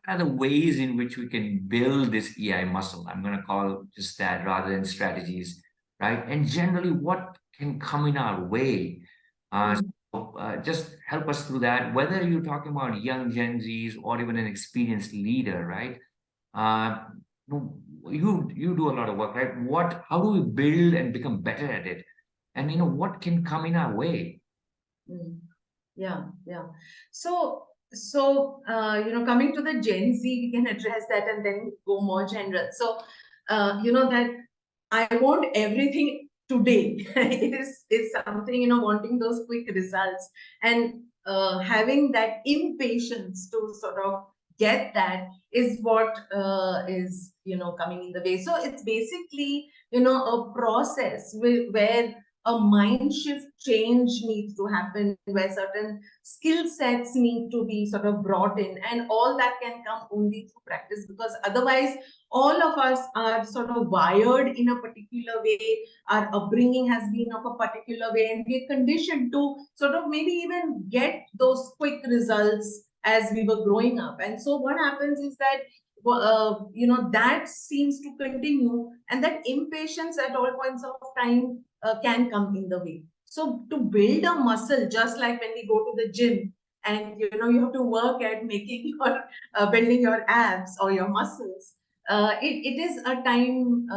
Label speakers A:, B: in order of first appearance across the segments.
A: are the ways in which we can build this EI muscle? I'm going to call just that rather than strategies, right? And generally, what can come in our way? Just help us through that, whether you're talking about young Gen Zs or even an experienced leader, right? Uh, you do a lot of work, right? How do we build and become better at it? And what can come in our way?
B: Mm. Yeah, yeah. So, coming to the Gen Z, we can address that and then go more general. So, that I want everything today. Is something, wanting those quick results and having that impatience to sort of get that is what is, coming in the way. So it's basically, a process where a mind shift change needs to happen, where certain skill sets need to be sort of brought in, and all that can come only through practice, because otherwise all of us are sort of wired in a particular way. Our upbringing has been of a particular way, and we're conditioned to sort of maybe even get those quick results as we were growing up. And so what happens is that that seems to continue, and that impatience at all points of time can come in the way. So to build a muscle, just like when we go to the gym, and you have to work at making your building your abs or your muscles, it is a time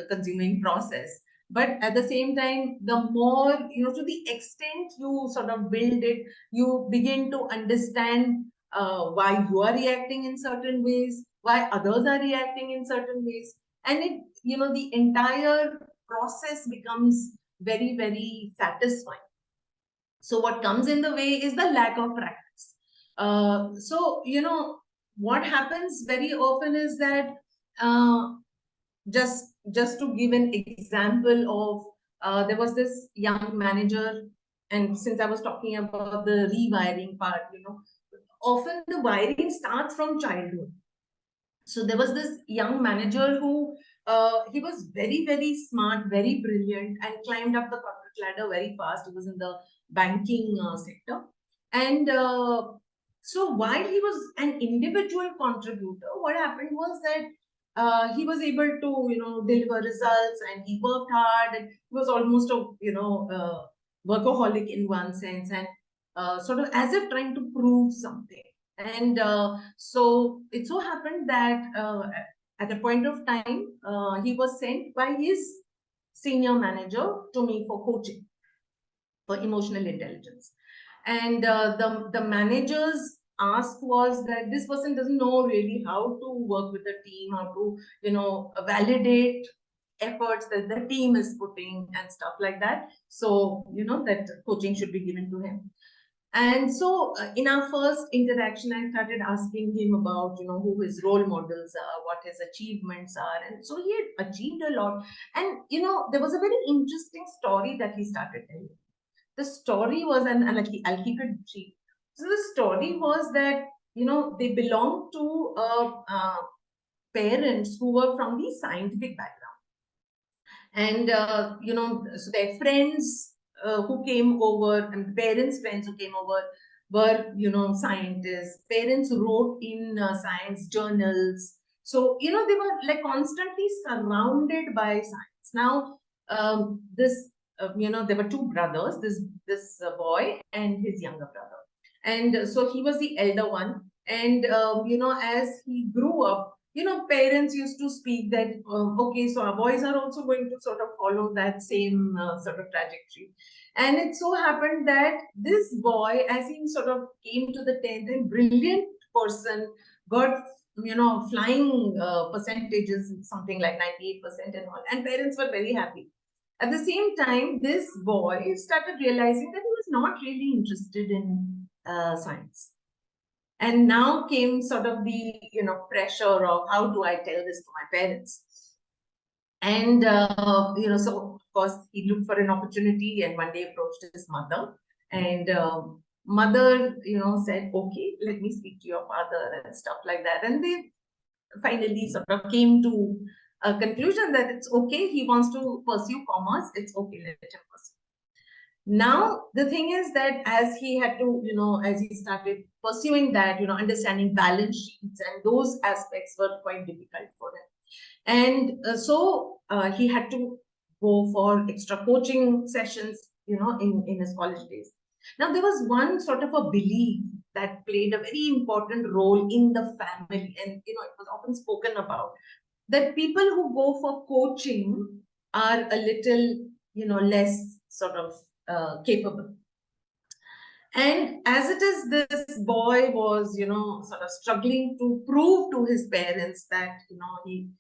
B: consuming process. But at the same time, the more, to the extent you sort of build it, you begin to understand why you are reacting in certain ways, why others are reacting in certain ways. And the entire process becomes very, very satisfying. So what comes in the way is the lack of practice. What happens very often is that uh, just to give an example of, there was this young manager, and since I was talking about the rewiring part, often the wiring starts from childhood. So there was this young manager who he was very, very smart, very brilliant, and climbed up the corporate ladder very fast. He was in the banking sector. And so while he was an individual contributor, what happened was that he was able to, deliver results, and he worked hard, and he was almost a, workaholic in one sense, and sort of as if trying to prove something. And so it so happened that at a point of time, he was sent by his senior manager to me for coaching for emotional intelligence. And the manager's ask was that this person doesn't know really how to work with the team, how to, validate efforts that the team is putting and stuff like that. So, that coaching should be given to him. And so in our first interaction, I started asking him about, who his role models are, what his achievements are. And so he had achieved a lot. And, there was a very interesting story that he started telling. The story was, and I'll keep it brief. So the story was that, they belonged to parents who were from the scientific background. And, so their friends who came over, and parents' friends who came over were, scientists. Parents wrote in science journals. So, they were like constantly surrounded by science. Now, there were two brothers, this boy and his younger brother. And so he was the elder one. And, as he grew up, parents used to speak that, okay, so our boys are also going to sort of follow that same sort of trajectory. And it so happened that this boy, as he sort of came to the 10th, and brilliant person, got, flying percentages, something like 98% and all. And parents were very happy. At the same time, this boy started realizing that he was not really interested in science. And now came sort of the, pressure of how do I tell this to my parents? And, so of course he looked for an opportunity, and one day approached his mother, and mother, said, okay, let me speak to your father and stuff like that. And they finally sort of came to a conclusion that it's okay. He wants to pursue commerce. It's okay, let him pursue. Now, the thing is that as he had to, as he started pursuing that, understanding balance sheets and those aspects were quite difficult for him. And so he had to go for extra coaching sessions, in his college days. Now, there was one sort of a belief that played a very important role in the family, and it was often spoken about, that people who go for coaching are a little, less sort of capable. And as it is, this boy was, sort of struggling to prove to his parents that,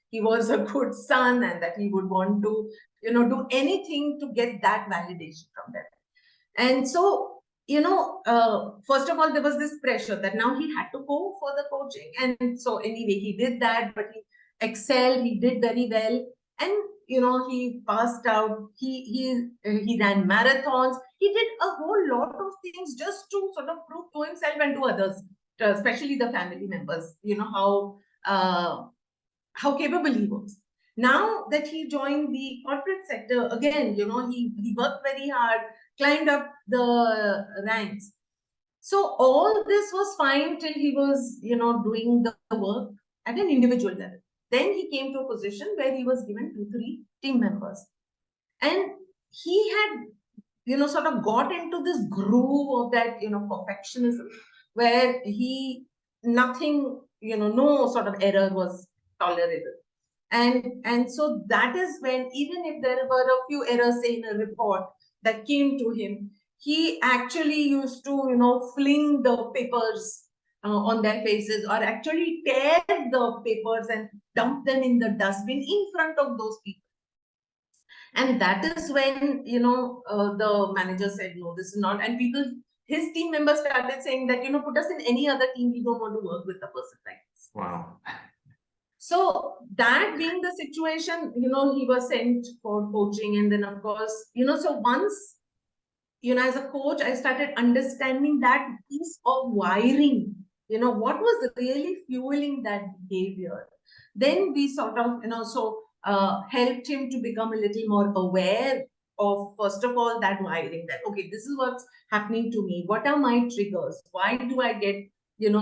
B: he was a good son and that he would want to, do anything to get that validation from them. And so, first of all, there was this pressure that now he had to go for the coaching. And so anyway, he did that, but he excelled, he did very well. And, he passed out, he ran marathons, he did a whole lot of things just to sort of prove to himself and to others, especially the family members, how capable he was. Now that he joined the corporate sector, again, he worked very hard, climbed up the ranks. So all this was fine till he was, doing the work at an individual level. Then he came to a position where he was given 2, 3 team members. And he had, sort of got into this groove of that, perfectionism, where nothing, no sort of error was tolerable. And so that is when, even if there were a few errors, say in a report that came to him, he actually used to, fling the papers on their faces, or actually tear the papers and dump them in the dustbin in front of those people. And that is when, the manager said, no, this is not. And his team members started saying that, put us in any other team. We don't want to work with a person like this.
A: Wow.
B: So that being the situation, he was sent for coaching. And then, of course, so once, as a coach, I started understanding that piece of wiring, what was really fueling that behavior. Then we sort of, helped him to become a little more aware of, first of all, that wiring, that, okay, this is what's happening to me. What are my triggers? Why do I get,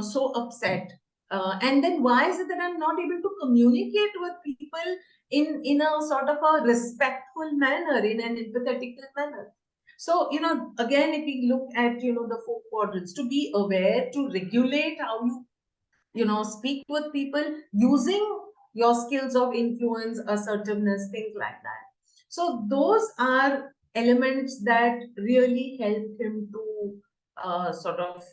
B: so upset? And then why is it that I'm not able to communicate with people in a sort of a respectful manner, in an empathetic manner? So, again, if we look at, the 4 quadrants, to be aware, to regulate how you speak with people using your skills of influence, assertiveness, things like that. So those are elements that really help him to sort of,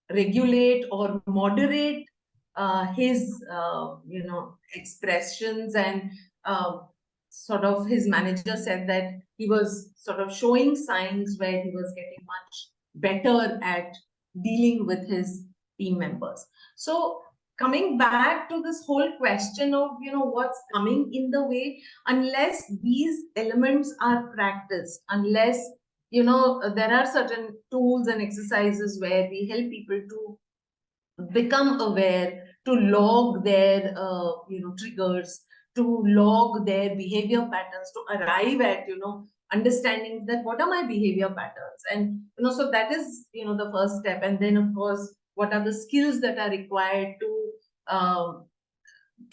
B: regulate or moderate his, expressions. And sort of his manager said that he was sort of showing signs where he was getting much better at dealing with his team members. So coming back to this whole question of, what's coming in the way, unless these elements are practiced, unless, there are certain tools and exercises where we help people to become aware, to log their, triggers, to log their behavior patterns, to arrive at, understanding that what are my behavior patterns. And, so that is, the first step. And then, of course, what are the skills that are required to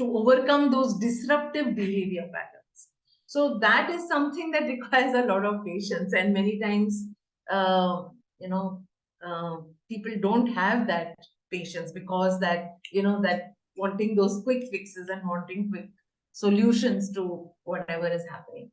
B: overcome those disruptive behavior patterns. So that is something that requires a lot of patience. And many times, people don't have that patience, because that, that wanting those quick fixes and wanting quick solutions to whatever is happening.